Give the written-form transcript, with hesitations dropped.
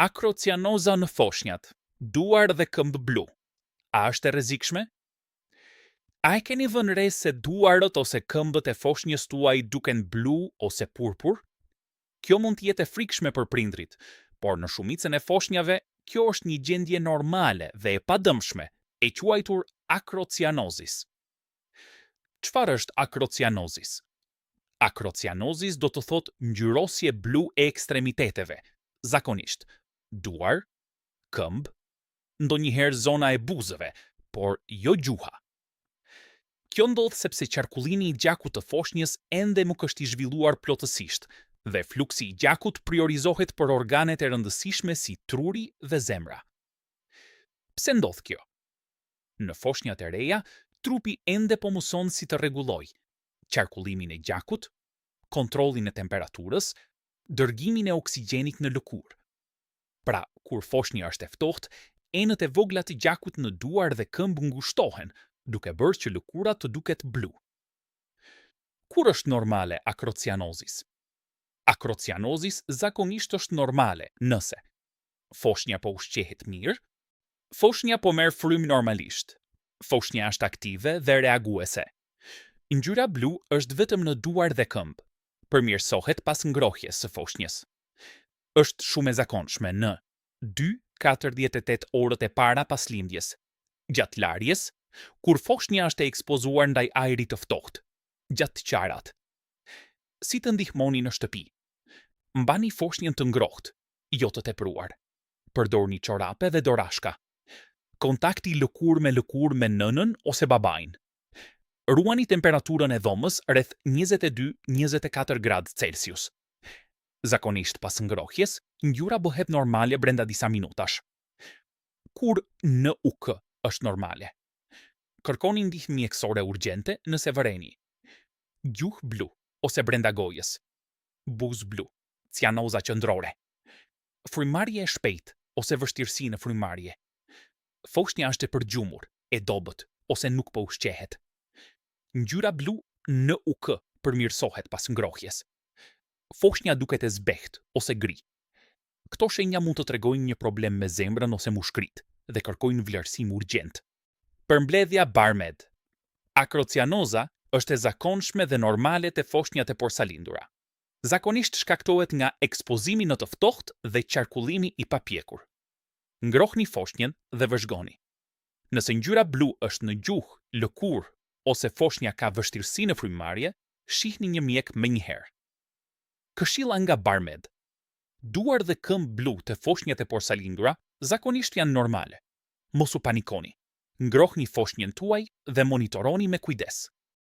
Akrocianoza në foshnjat, duar dhe këmbë blu. A është e rrezikshme? A e keni vënë re se duarët ose këmbët e foshnjës tuaj duken blu ose purpur? Kjo mund të jetë e frikshme për prindrit, por në shumicën e foshnjave, kjo është një gjendje normale dhe e padëmshme, e quajtur akrocianozis. Çfarë është akrocianozis? Akrocianozis do të thotë ngjyrosje blu e ekstremiteteve, zakonisht duar, këmbë, ndonjëherë zona e buzëve, por jo gjuha. Kjo ndodh sepse qarkullimi i gjakut të foshnjës ende nuk është i zhvilluar plotësisht, dhe fluksi i gjakut priorizohet për organet e rëndësishme si truri dhe zemra. Pse ndodh kjo? Në foshnjat e reja, trupi ende po mëson si të rregullojë qarkullimin e gjakut, kontrollin e temperaturës, dërgimin e oksigjenit në lëkurë. Pra, kur foshnja është e ftohtë, enët e vogla të gjakut në duar dhe këmbë ngushtohen, duke bërë që lëkura të duket blu. Kur është normale akrocianozis? Akrocianozis zakonisht është normale nëse foshnja po ushqehet mirë, foshnja po merr frym normalisht, foshnja është aktive dhe reaguese. Ngjyra blu është vetëm në duar dhe këmbë, përmirësohet pas ngrohjes së foshnjës. Është shumë e zakonshme në 2-48 orët e para pas lindjes, gjatë larjes, kur foshnja është e ekspozuar ndaj ajrit të ftohtë, gjatë qarat. Si të ndihmoni në shtëpi? Mbani foshnjën të ngrohtë, jo të tepruar. Përdorni çorape dhe dorashka. Kontakti lëkurë me nënën ose babain. Ruani temperaturën e dhomës rreth 22-24 gradë Celsius. Zakonisht pas ngrohjes, ngjyra bëhet normale brenda disa minutash. Kur NUK është normale? Kërkoni ndihmë mjekësore urgjente nëse vëreni. Gjuhë blu ose brenda gojës. Buzë blu, cianoza qendrore. Frymarrje e shpejtë ose vështirësi në frymarrje. Foshnja është e përgjumur, e dobët ose nuk po ushqehet. Ngjyra blu NUK përmirësohet pas ngrohjes. Foshnja duket e zbehtë ose gri. Këto shenja mund të tregojnë një problem me zemrën ose mushkrit dhe kërkojnë vlerësim urgjent. Përmbledhja Barmed. Akrocianoza është e zakonshme dhe normale te foshnjat e porsalindura. Zakonisht shkaktohet nga ekspozimi në të ftohtë dhe qarkullimi i papjekur. Ngrohni foshnjën dhe vëzhgoni. Nëse ngjyra blu është në gjuhë, lëkurë ose foshnja ka vështirësi në frymarrje, shihni një mjek menjëherë. Këshilla nga Barmed. Duar dhe këmbë blu të foshnjat e porsalindura zakonisht janë normale. Mos u panikoni. Ngrohni foshnjën tuaj dhe monitoroni me kujdes.